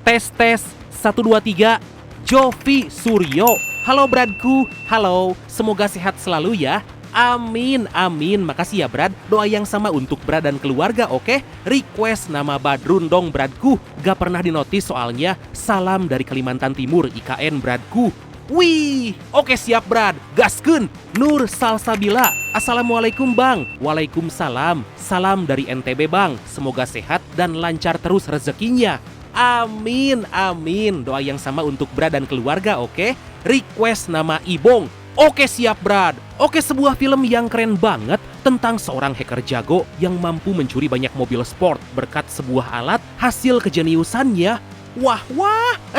Tes 1 2 3. Jovi Suryo. Halo Bradku. Halo, semoga sehat selalu ya. Amin, amin. Makasih ya Brad. Doa yang sama untuk Brad dan keluarga, oke? Request nama Badrun dong Bradku. Gak pernah dinotis soalnya. Salam dari Kalimantan Timur, IKN Bradku. Wih, oke siap Brad. Gaskeun. Nur Salsabila. Assalamualaikum Bang. Waalaikumsalam. Salam dari NTB Bang. Semoga sehat dan lancar terus rezekinya. Amin, amin. Doa yang sama untuk Brad dan keluarga, oke? Request nama Ibong. Oke siap Brad. Oke, sebuah film yang keren banget tentang seorang hacker jago yang mampu mencuri banyak mobil sport berkat sebuah alat hasil kejeniusannya. Wah,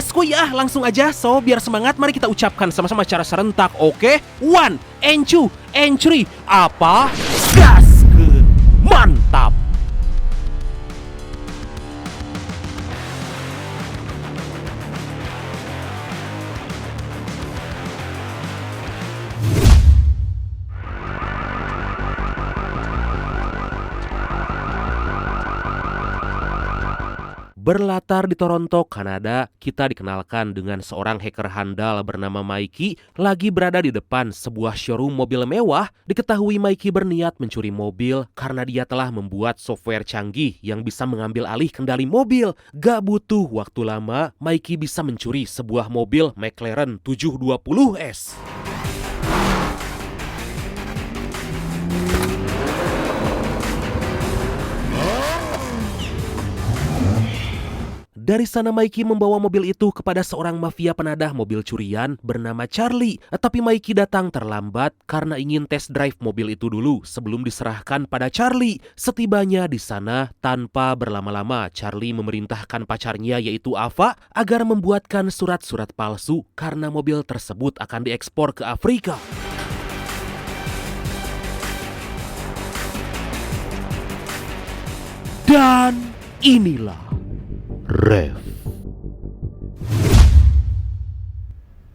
skuy ya, langsung aja. So, biar semangat, mari kita ucapkan sama-sama secara serentak, oke? 1, and 2, and 3. Apa? Gaskeun. Mantap. Berlatar di Toronto, Kanada, kita dikenalkan dengan seorang hacker handal bernama Mikey lagi berada di depan sebuah showroom mobil mewah. Diketahui Mikey berniat mencuri mobil karena dia telah membuat software canggih yang bisa mengambil alih kendali mobil. Gak butuh waktu lama, Mikey bisa mencuri sebuah mobil McLaren 720S. Dari sana Mikey membawa mobil itu kepada seorang mafia penadah mobil curian bernama Charlie. Tapi Mikey datang terlambat karena ingin test drive mobil itu dulu sebelum diserahkan pada Charlie. Setibanya di sana, tanpa berlama-lama, Charlie memerintahkan pacarnya yaitu Ava agar membuatkan surat-surat palsu karena mobil tersebut akan diekspor ke Afrika. Dan inilah Rev.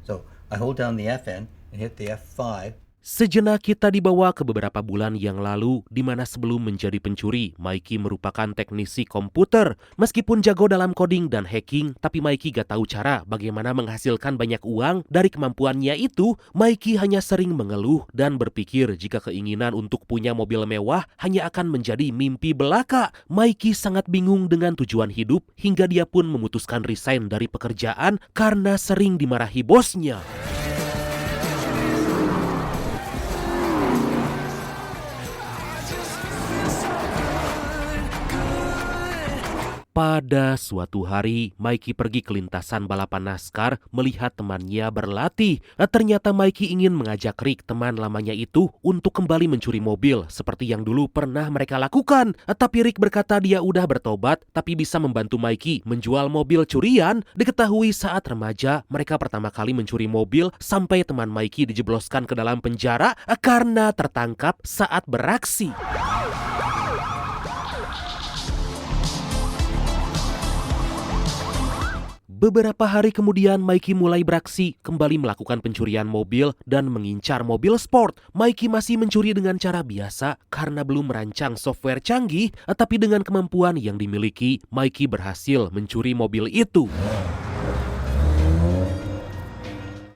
So I hold down the FN and hit the F5. Sejenak kita dibawa ke beberapa bulan yang lalu di mana sebelum menjadi pencuri, Mikey merupakan teknisi komputer. Meskipun jago dalam coding dan hacking, tapi Mikey gak tahu cara bagaimana menghasilkan banyak uang dari kemampuannya itu. Mikey hanya sering mengeluh dan berpikir jika keinginan untuk punya mobil mewah hanya akan menjadi mimpi belaka. Mikey sangat bingung dengan tujuan hidup hingga dia pun memutuskan resign dari pekerjaan karena sering dimarahi bosnya. Pada suatu hari, Mikey pergi ke lintasan balapan NASCAR melihat temannya berlatih. Ternyata Mikey ingin mengajak Rick, teman lamanya itu, untuk kembali mencuri mobil seperti yang dulu pernah mereka lakukan. Tapi Rick berkata dia udah bertobat, tapi bisa membantu Mikey menjual mobil curian. Diketahui saat remaja, mereka pertama kali mencuri mobil sampai teman Mikey dijebloskan ke dalam penjara karena tertangkap saat beraksi. Beberapa hari kemudian Mikey mulai beraksi, kembali melakukan pencurian mobil dan mengincar mobil sport. Mikey masih mencuri dengan cara biasa karena belum merancang software canggih, tapi dengan kemampuan yang dimiliki, Mikey berhasil mencuri mobil itu.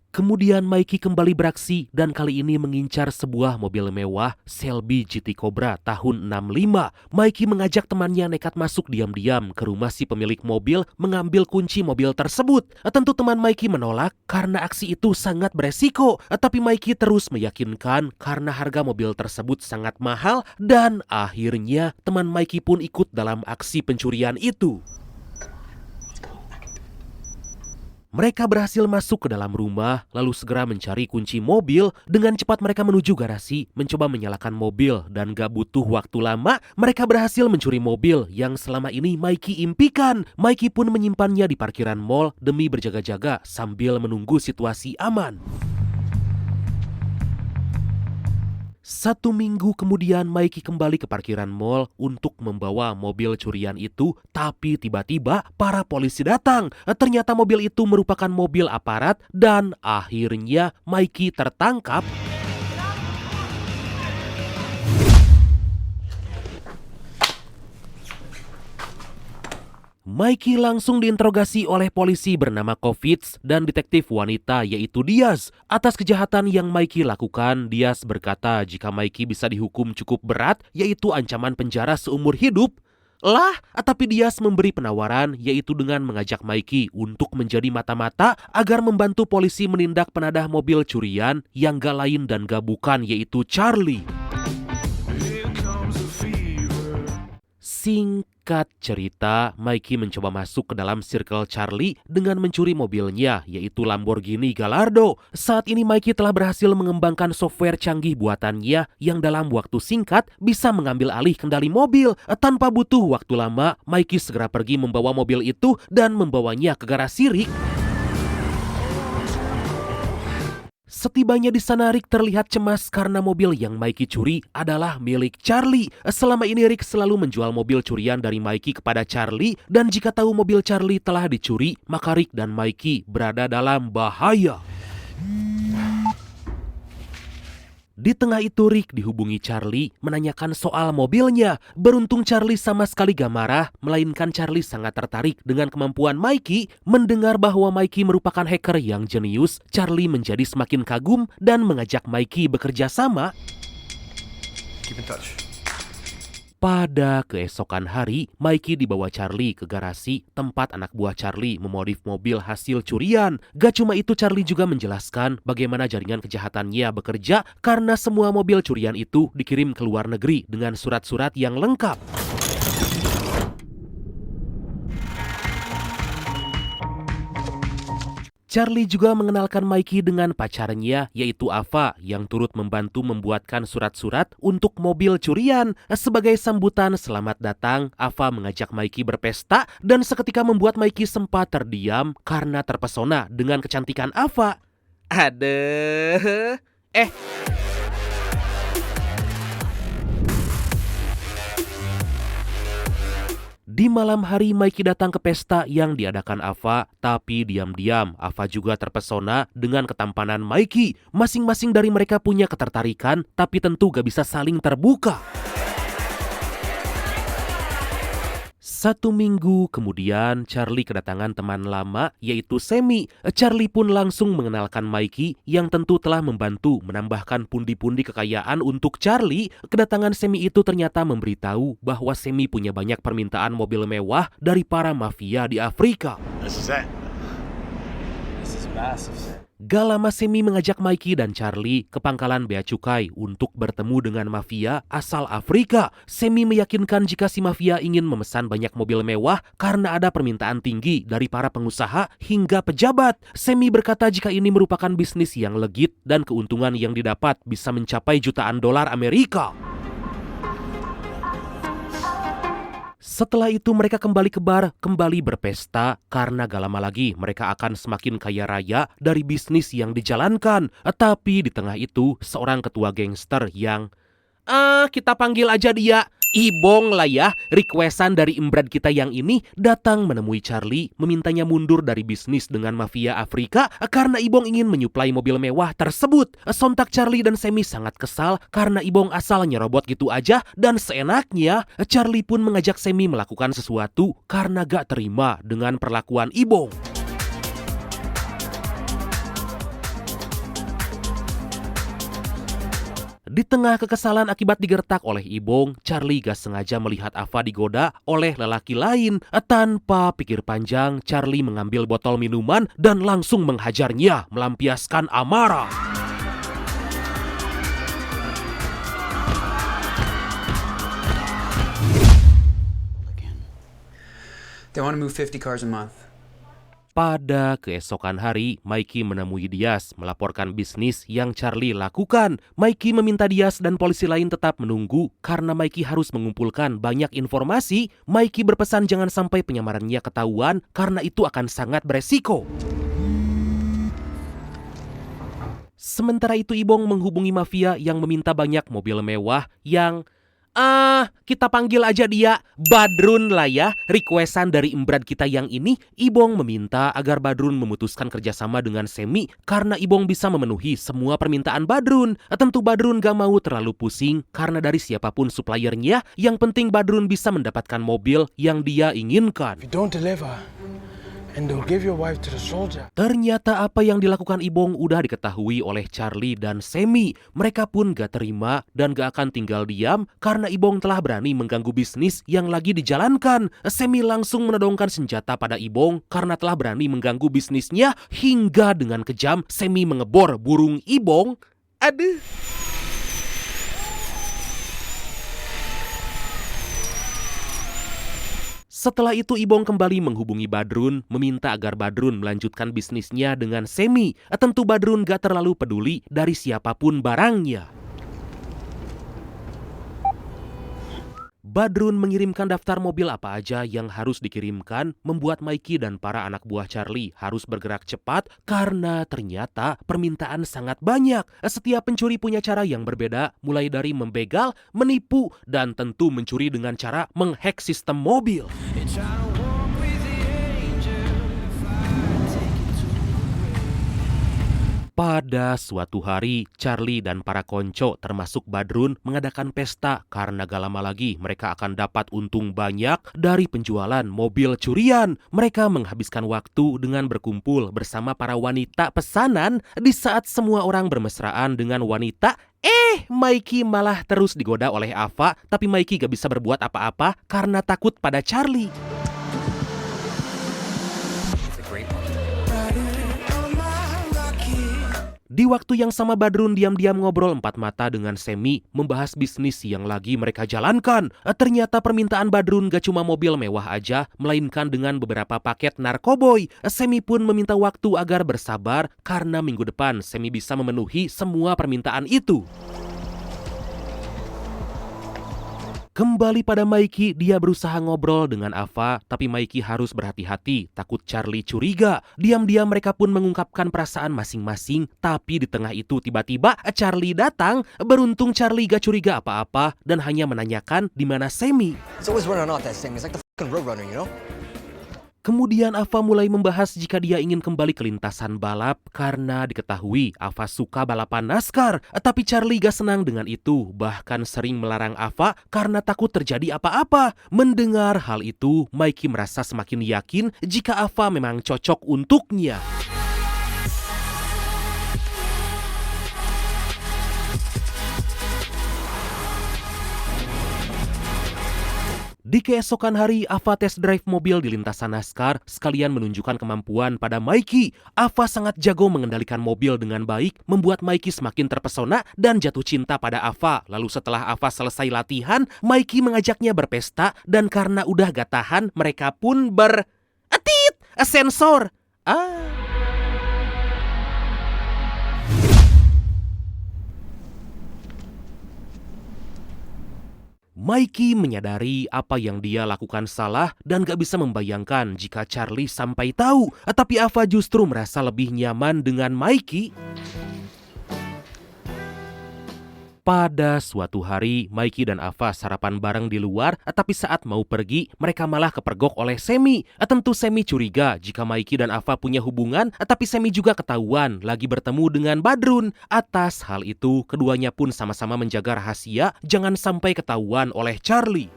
Kemudian Mikey kembali beraksi dan kali ini mengincar sebuah mobil mewah Shelby GT Cobra tahun 65. Mikey mengajak temannya nekat masuk diam-diam ke rumah si pemilik mobil mengambil kunci mobil tersebut. Tentu teman Mikey menolak karena aksi itu sangat beresiko. Tapi Mikey terus meyakinkan karena harga mobil tersebut sangat mahal dan akhirnya teman Mikey pun ikut dalam aksi pencurian itu. Mereka berhasil masuk ke dalam rumah, lalu segera mencari kunci mobil. Dengan cepat mereka menuju garasi, mencoba menyalakan mobil, dan gak butuh waktu lama, mereka berhasil mencuri mobil yang selama ini Mikey impikan. Mikey pun menyimpannya di parkiran mall demi berjaga-jaga sambil menunggu situasi aman. 1 minggu kemudian Mikey kembali ke parkiran mall untuk membawa mobil curian itu, tapi tiba-tiba para polisi datang. Ternyata mobil itu merupakan mobil aparat dan akhirnya Mikey tertangkap. Mikey langsung diinterogasi oleh polisi bernama Kovics dan detektif wanita yaitu Diaz. Atas kejahatan yang Mikey lakukan, Diaz berkata jika Mikey bisa dihukum cukup berat yaitu ancaman penjara seumur hidup. Tapi Diaz memberi penawaran yaitu dengan mengajak Mikey untuk menjadi mata-mata agar membantu polisi menindak penadah mobil curian yang gak lain dan gak bukan yaitu Charlie. Singkat cerita, Mikey mencoba masuk ke dalam circle Charlie dengan mencuri mobilnya, yaitu Lamborghini Gallardo. Saat ini Mikey telah berhasil mengembangkan software canggih buatannya yang dalam waktu singkat bisa mengambil alih kendali mobil. Tanpa butuh waktu lama, Mikey segera pergi membawa mobil itu dan membawanya ke garasi Rick. Setibanya di sana, Rick terlihat cemas karena mobil yang Mikey curi adalah milik Charlie. Selama ini Rick selalu menjual mobil curian dari Mikey kepada Charlie, dan jika tahu mobil Charlie telah dicuri, maka Rick dan Mikey berada dalam bahaya. Di tengah itu Rick dihubungi Charlie menanyakan soal mobilnya. Beruntung Charlie sama sekali gak marah, melainkan Charlie sangat tertarik dengan kemampuan Mikey. Mendengar bahwa Mikey merupakan hacker yang jenius, Charlie menjadi semakin kagum dan mengajak Mikey bekerja sama. Keep in touch. Pada keesokan hari, Mikey dibawa Charlie ke garasi tempat anak buah Charlie memodif mobil hasil curian. Gak cuma itu, Charlie juga menjelaskan bagaimana jaringan kejahatannya bekerja karena semua mobil curian itu dikirim ke luar negeri dengan surat-surat yang lengkap. Charlie juga mengenalkan Mikey dengan pacarnya yaitu Ava yang turut membantu membuatkan surat-surat untuk mobil curian. Sebagai sambutan selamat datang, Ava mengajak Mikey berpesta dan seketika membuat Mikey sempat terdiam karena terpesona dengan kecantikan Ava. Di malam hari Mikey datang ke pesta yang diadakan Ava, tapi diam-diam Ava juga terpesona dengan ketampanan Mikey. Masing-masing dari mereka punya ketertarikan, tapi tentu gak bisa saling terbuka. 1 minggu kemudian, Charlie kedatangan teman lama yaitu Sammy. Charlie pun langsung mengenalkan Mikey yang tentu telah membantu menambahkan pundi-pundi kekayaan untuk Charlie. Kedatangan Sammy itu ternyata memberitahu bahwa Sammy punya banyak permintaan mobil mewah dari para mafia di Afrika. This is it. This is massive. Gak lama Sammy mengajak Mikey dan Charlie ke pangkalan bea cukai untuk bertemu dengan mafia asal Afrika. Sammy meyakinkan jika si mafia ingin memesan banyak mobil mewah karena ada permintaan tinggi dari para pengusaha hingga pejabat. Sammy berkata jika ini merupakan bisnis yang legit dan keuntungan yang didapat bisa mencapai jutaan dolar Amerika. Setelah itu mereka kembali ke bar, kembali berpesta karena gak lama lagi mereka akan semakin kaya raya dari bisnis yang dijalankan. Tapi di tengah itu seorang ketua gangster yang kita panggil aja dia Ibong lah ya, requestan dari imbrad kita yang ini datang menemui Charlie memintanya mundur dari bisnis dengan mafia Afrika karena Ibong ingin menyuplai mobil mewah tersebut. Sontak Charlie dan Sammy sangat kesal karena Ibong asal nyerobot gitu aja dan seenaknya. Charlie pun mengajak Sammy melakukan sesuatu karena gak terima dengan perlakuan Ibong. Di tengah kekesalan akibat digertak oleh Ibong, Charlie gak sengaja melihat Ava digoda oleh lelaki lain. Tanpa pikir panjang, Charlie mengambil botol minuman dan langsung menghajarnya, melampiaskan amarah. They want to move 50 cars a month. Pada keesokan hari, Mikey menemui Diaz melaporkan bisnis yang Charlie lakukan. Mikey meminta Diaz dan polisi lain tetap menunggu karena Mikey harus mengumpulkan banyak informasi. Mikey berpesan jangan sampai penyamarannya ketahuan karena itu akan sangat beresiko. Sementara itu Ibong menghubungi mafia yang meminta banyak mobil mewah yang Kita panggil aja dia Badrun lah ya. Requestan dari Brad kita yang ini, Ibong meminta agar Badrun memutuskan kerjasama dengan Semi karena Ibong bisa memenuhi semua permintaan Badrun. Tentu Badrun gak mau terlalu pusing karena dari siapapun suppliernya, yang penting Badrun bisa mendapatkan mobil yang dia inginkan. If you don't deliver, and they'll give your wife to the soldier. Ternyata apa yang dilakukan Ibong udah diketahui oleh Charlie dan Semi. Mereka pun gak terima dan gak akan tinggal diam karena Ibong telah berani mengganggu bisnis yang lagi dijalankan. Semi langsung menodongkan senjata pada Ibong karena telah berani mengganggu bisnisnya, hingga dengan kejam Semi mengebor burung Ibong. Aduh. Setelah itu Ibong kembali menghubungi Badrun, meminta agar Badrun melanjutkan bisnisnya dengan Semi. Tentu Badrun gak terlalu peduli dari siapapun barangnya. Badrun mengirimkan daftar mobil apa aja yang harus dikirimkan, membuat Mikey dan para anak buah Charlie harus bergerak cepat karena ternyata permintaan sangat banyak. Setiap pencuri punya cara yang berbeda, mulai dari membegal, menipu, dan tentu mencuri dengan cara menghack sistem mobil. Pada suatu hari, Charlie dan para konco termasuk Badrun mengadakan pesta karena gak lama lagi mereka akan dapat untung banyak dari penjualan mobil curian. Mereka menghabiskan waktu dengan berkumpul bersama para wanita pesanan. Di saat semua orang bermesraan dengan wanita, Mikey malah terus digoda oleh Ava, tapi Mikey gak bisa berbuat apa-apa karena takut pada Charlie. Di waktu yang sama Badrun diam-diam ngobrol empat mata dengan Semi, membahas bisnis yang lagi mereka jalankan. Ternyata permintaan Badrun gak cuma mobil mewah aja, melainkan dengan beberapa paket narkoboy. Semi pun meminta waktu agar bersabar karena minggu depan Semi bisa memenuhi semua permintaan itu. Kembali pada Mikey, dia berusaha ngobrol dengan Ava, tapi Mikey harus berhati-hati, takut Charlie curiga. Diam-diam mereka pun mengungkapkan perasaan masing-masing, tapi di tengah itu tiba-tiba Charlie datang. Beruntung Charlie gak curiga apa-apa dan hanya menanyakan di mana Semi. It's always running out that same. It's like the fucking roadrunner, you know? Kemudian Ava mulai membahas jika dia ingin kembali ke lintasan balap karena diketahui Ava suka balapan NASCAR. Tapi Charlie gak senang dengan itu, bahkan sering melarang Ava karena takut terjadi apa-apa. Mendengar hal itu, Mikey merasa semakin yakin jika Ava memang cocok untuknya. Di keesokan hari, Ava test drive mobil di lintasan NASCAR, sekalian menunjukkan kemampuan pada Mikey. Ava sangat jago mengendalikan mobil dengan baik, membuat Mikey semakin terpesona dan jatuh cinta pada Ava. Lalu setelah Ava selesai latihan, Mikey mengajaknya berpesta, dan karena udah gak tahan, mereka pun sensor. Mikey menyadari apa yang dia lakukan salah dan gak bisa membayangkan jika Charlie sampai tahu. Tapi Ava justru merasa lebih nyaman dengan Mikey. Pada suatu hari, Mikey dan Ava sarapan bareng di luar, tapi saat mau pergi, mereka malah kepergok oleh Semi. Tentu Semi curiga jika Mikey dan Ava punya hubungan, tapi Semi juga ketahuan lagi bertemu dengan Badrun. Atas hal itu, keduanya pun sama-sama menjaga rahasia, jangan sampai ketahuan oleh Charlie.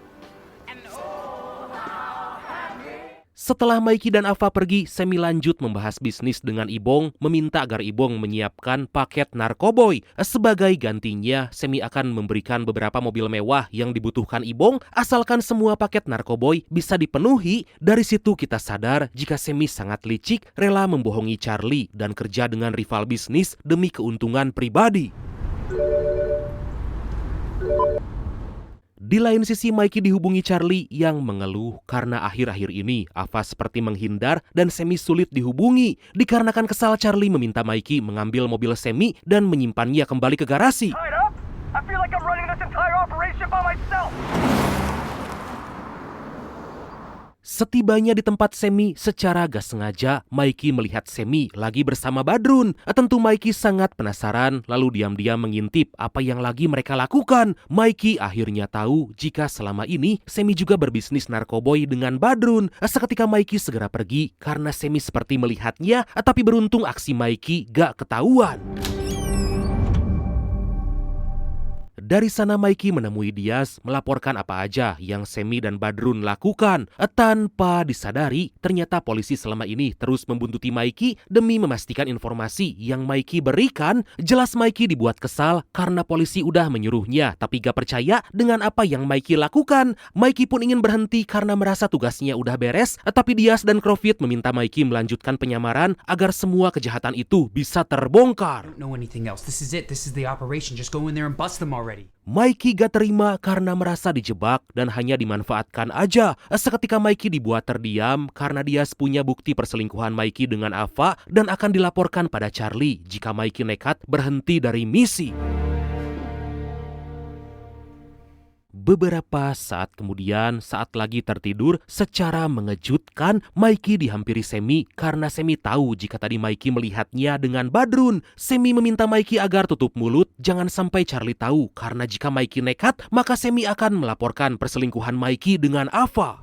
Setelah Mikey dan Ava pergi, Semi lanjut membahas bisnis dengan Ibong, meminta agar Ibong menyiapkan paket narkoboy. Sebagai gantinya, Semi akan memberikan beberapa mobil mewah yang dibutuhkan Ibong, asalkan semua paket narkoboy bisa dipenuhi. Dari situ kita sadar jika Semi sangat licik, rela membohongi Charlie dan kerja dengan rival bisnis demi keuntungan pribadi. Di lain sisi, Mikey dihubungi Charlie yang mengeluh karena akhir-akhir ini Ava seperti menghindar dan Semi sulit dihubungi. Dikarenakan kesal, Charlie meminta Mikey mengambil mobil Semi dan menyimpannya kembali ke garasi. Setibanya di tempat Semi, secara gak sengaja Mikey melihat Semi lagi bersama Badrun. Tentu Mikey sangat penasaran, lalu diam-diam mengintip apa yang lagi mereka lakukan. Mikey akhirnya tahu jika selama ini Semi juga berbisnis narkoboy dengan Badrun. Seketika Mikey segera pergi karena Semi seperti melihatnya, tapi beruntung aksi Mikey gak ketahuan. Dari sana Mikey menemui Diaz, melaporkan apa aja yang Semi dan Badrun lakukan. Tanpa disadari, ternyata polisi selama ini terus membuntuti Mikey demi memastikan informasi yang Mikey berikan. Jelas Mikey dibuat kesal karena polisi udah menyuruhnya tapi gak percaya dengan apa yang Mikey lakukan. Mikey pun ingin berhenti karena merasa tugasnya udah beres, tapi Diaz dan Krovit meminta Mikey melanjutkan penyamaran agar semua kejahatan itu bisa terbongkar. I don't know anything else. This is it. This is the operation. Just go in there and bust them already. Mikey gak terima karena merasa dijebak dan hanya dimanfaatkan aja. Seketika Mikey dibuat terdiam karena Diaz punya bukti perselingkuhan Mikey dengan Ava dan akan dilaporkan pada Charlie jika Mikey nekat berhenti dari misi. Beberapa saat kemudian, saat lagi tertidur, secara mengejutkan Mikey dihampiri Semi karena Semi tahu jika tadi Mikey melihatnya dengan Badrun. Semi meminta Mikey agar tutup mulut, jangan sampai Charlie tahu karena jika Mikey nekat, maka Semi akan melaporkan perselingkuhan Mikey dengan Ava.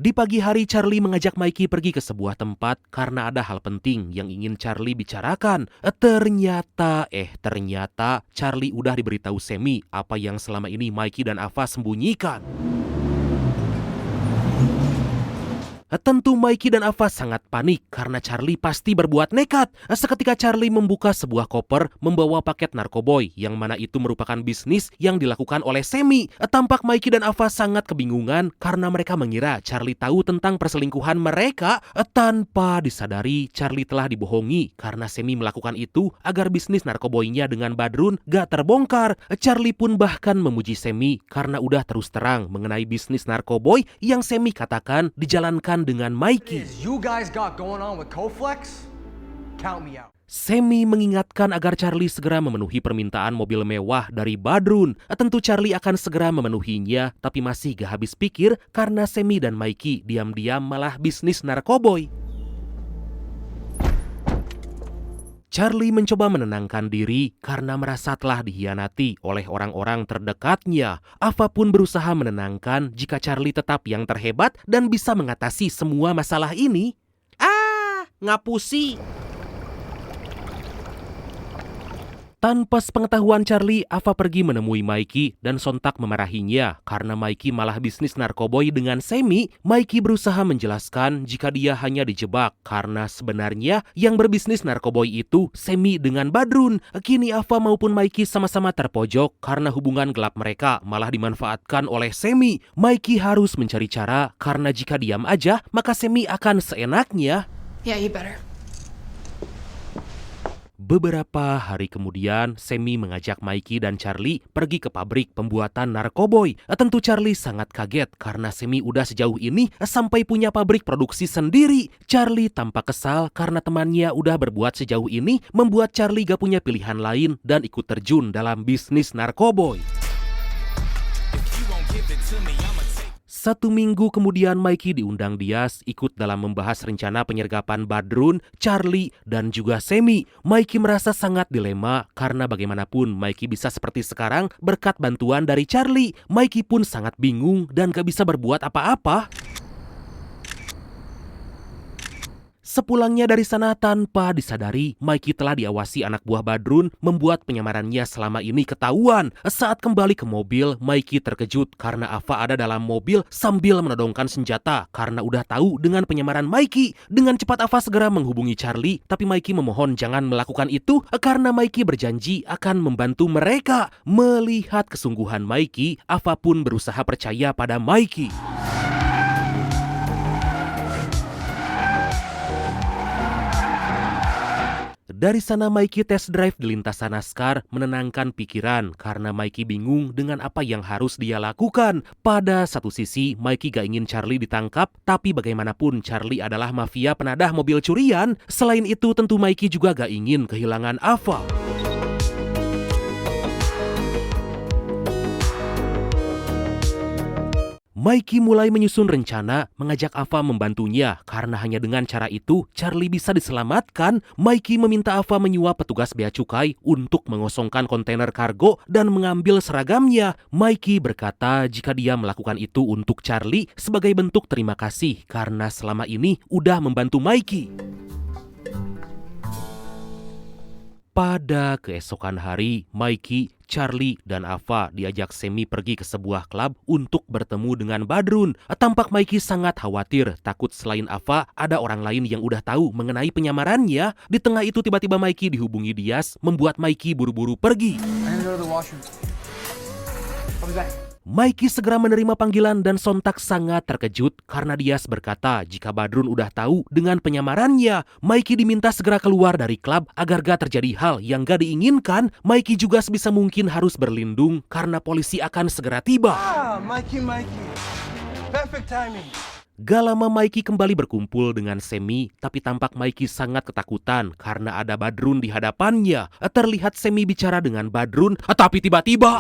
Di pagi hari Charlie mengajak Mikey pergi ke sebuah tempat karena ada hal penting yang ingin Charlie bicarakan. Ternyata Charlie udah diberitahu Semi apa yang selama ini Mikey dan Ava sembunyikan. Tentu Mikey dan Ava sangat panik karena Charlie pasti berbuat nekat. Seketika Charlie membuka sebuah koper membawa paket narkoboy yang mana itu merupakan bisnis yang dilakukan oleh Semi. Tampak Mikey dan Ava sangat kebingungan karena mereka mengira Charlie tahu tentang perselingkuhan mereka. Tanpa disadari Charlie telah dibohongi karena Semi melakukan itu agar bisnis narkoboynya dengan Badrun gak terbongkar. Charlie pun bahkan memuji Semi karena udah terus terang mengenai bisnis narkoboy yang Semi katakan dijalankan dengan Mikey. You guys got going on with Coflex? Count me out. Semi mengingatkan agar Charlie segera memenuhi permintaan mobil mewah dari Badrun. Tentu Charlie akan segera memenuhinya, tapi masih gak habis pikir karena Semi dan Mikey diam-diam malah bisnis narkoboy. Charlie mencoba menenangkan diri karena merasa telah dihianati oleh orang-orang terdekatnya. Ava pun berusaha menenangkan jika Charlie tetap yang terhebat dan bisa mengatasi semua masalah ini. Ngapusi. Tanpa sepengetahuan Charlie, Ava pergi menemui Mikey dan sontak memarahinya karena Mikey malah bisnis narkoboy dengan Semi. Mikey berusaha menjelaskan jika dia hanya dijebak karena sebenarnya yang berbisnis narkoboy itu Semi dengan Badrun. Kini Ava maupun Mikey sama-sama terpojok karena hubungan gelap mereka malah dimanfaatkan oleh Semi. Mikey harus mencari cara karena jika diam aja maka Semi akan seenaknya. Yeah, you better. Beberapa hari kemudian, Semi mengajak Mikey dan Charlie pergi ke pabrik pembuatan narkoboy. Tentu Charlie sangat kaget karena Semi udah sejauh ini sampai punya pabrik produksi sendiri. Charlie tampak kesal karena temannya udah berbuat sejauh ini, membuat Charlie gak punya pilihan lain dan ikut terjun dalam bisnis narkoboy. 1 minggu kemudian Mikey diundang Diaz ikut dalam membahas rencana penyergapan Badrun, Charlie, dan juga Semi. Mikey merasa sangat dilema karena bagaimanapun Mikey bisa seperti sekarang berkat bantuan dari Charlie. Mikey pun sangat bingung dan gak bisa berbuat apa-apa. Sepulangnya dari sana tanpa disadari, Mikey telah diawasi anak buah Badrun membuat penyamarannya selama ini ketahuan. Saat kembali ke mobil, Mikey terkejut karena Ava ada dalam mobil sambil menodongkan senjata karena udah tahu dengan penyamaran Mikey. Dengan cepat Ava segera menghubungi Charlie, tapi Mikey memohon jangan melakukan itu karena Mikey berjanji akan membantu mereka. Melihat kesungguhan Mikey, Ava pun berusaha percaya pada Mikey. Dari sana Mikey test drive di lintasan NASCAR menenangkan pikiran karena Mikey bingung dengan apa yang harus dia lakukan. Pada satu sisi, Mikey gak ingin Charlie ditangkap, tapi bagaimanapun Charlie adalah mafia penadah mobil curian. Selain itu, tentu Mikey juga gak ingin kehilangan Ava. Mikey mulai menyusun rencana mengajak Ava membantunya karena hanya dengan cara itu Charlie bisa diselamatkan. Mikey meminta Ava menyuap petugas bea cukai untuk mengosongkan kontainer kargo dan mengambil seragamnya. Mikey berkata jika dia melakukan itu untuk Charlie sebagai bentuk terima kasih karena selama ini udah membantu Mikey. Pada keesokan hari, Mikey, Charlie, dan Ava diajak Sammy pergi ke sebuah klub untuk bertemu dengan Badrun. Tampak Mikey sangat khawatir, takut selain Ava ada orang lain yang udah tahu mengenai penyamarannya. Di tengah itu tiba-tiba Mikey dihubungi Diaz, membuat Mikey buru-buru pergi. I'm gonna go to the washroom. I'll be back. Mikey segera menerima panggilan dan sontak sangat terkejut karena Diaz berkata jika Badrun udah tahu dengan penyamarannya. Mikey diminta segera keluar dari klub agar gak terjadi hal yang gak diinginkan. Mikey juga sebisa mungkin harus berlindung karena polisi akan segera tiba. Mikey. Perfect timing. Gak lama Mikey kembali berkumpul dengan Sammy, tapi tampak Mikey sangat ketakutan karena ada Badrun di hadapannya. Terlihat Sammy bicara dengan Badrun, tapi tiba-tiba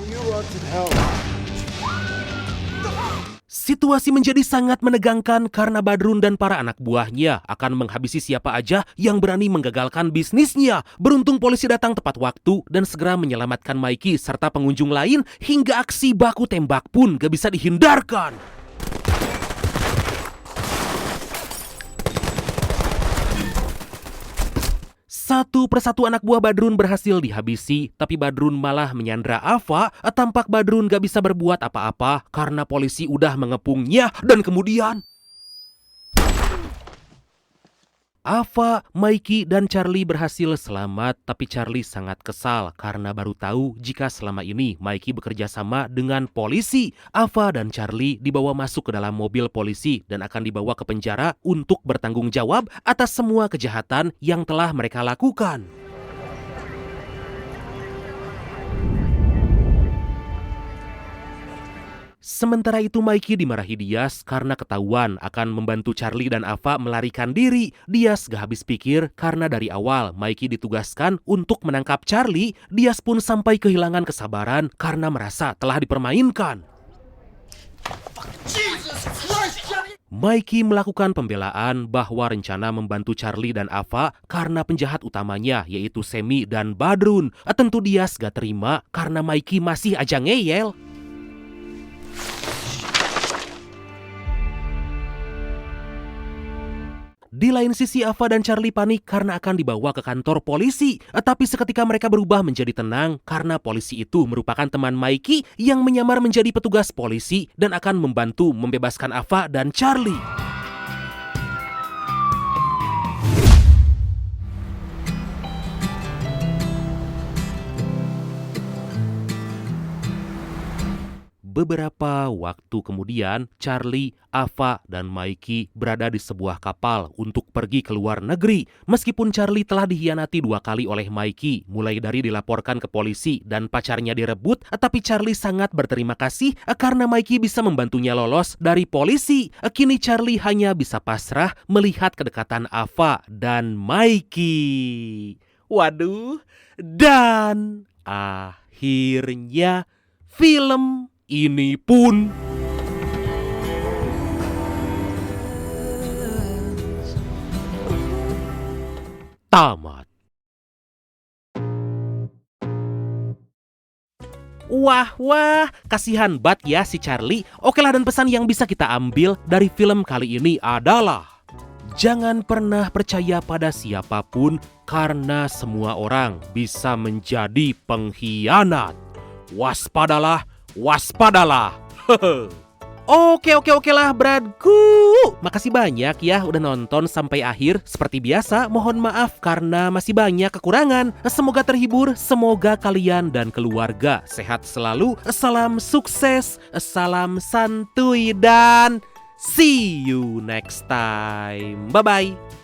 situasi menjadi sangat menegangkan karena Badrun dan para anak buahnya akan menghabisi siapa aja yang berani menggagalkan bisnisnya. Beruntung polisi datang tepat waktu dan segera menyelamatkan Mikey serta pengunjung lain hingga aksi baku tembak pun gak bisa dihindarkan. Satu persatu anak buah Badrun berhasil dihabisi, tapi Badrun malah menyandra Ava. Tampak Badrun gak bisa berbuat apa-apa karena polisi udah mengepungnya dan kemudian Ava, Mikey, dan Charlie berhasil selamat, tapi Charlie sangat kesal karena baru tahu jika selama ini Mikey bekerja sama dengan polisi. Ava dan Charlie dibawa masuk ke dalam mobil polisi dan akan dibawa ke penjara untuk bertanggung jawab atas semua kejahatan yang telah mereka lakukan. Sementara itu Mikey dimarahi Diaz karena ketahuan akan membantu Charlie dan Ava melarikan diri. Diaz gak habis pikir karena dari awal Mikey ditugaskan untuk menangkap Charlie. Diaz pun sampai kehilangan kesabaran karena merasa telah dipermainkan. Mikey melakukan pembelaan bahwa rencana membantu Charlie dan Ava karena penjahat utamanya yaitu Sammy dan Badrun. Tentu Diaz gak terima karena Mikey masih aja ngeyel. Di lain sisi Ava dan Charlie panik karena akan dibawa ke kantor polisi. Tapi seketika mereka berubah menjadi tenang karena polisi itu merupakan teman Mikey yang menyamar menjadi petugas polisi dan akan membantu membebaskan Ava dan Charlie. Beberapa waktu kemudian, Charlie, Ava, dan Mikey berada di sebuah kapal untuk pergi ke luar negeri. Meskipun Charlie telah dikhianati 2 kali oleh Mikey, mulai dari dilaporkan ke polisi dan pacarnya direbut, tapi Charlie sangat berterima kasih karena Mikey bisa membantunya lolos dari polisi. Kini Charlie hanya bisa pasrah melihat kedekatan Ava dan Mikey. Waduh, dan akhirnya film ini pun tamat. Wah, kasihan banget ya si Charlie. Okelah, dan pesan yang bisa kita ambil dari film kali ini adalah jangan pernah percaya pada siapapun karena semua orang bisa menjadi pengkhianat. Waspadalah. Oke lah bradku. Makasih banyak ya udah nonton sampai akhir. Seperti biasa mohon maaf karena masih banyak kekurangan. Semoga terhibur, semoga kalian dan keluarga sehat selalu. Salam sukses, salam santuy, dan see you next time. Bye-bye.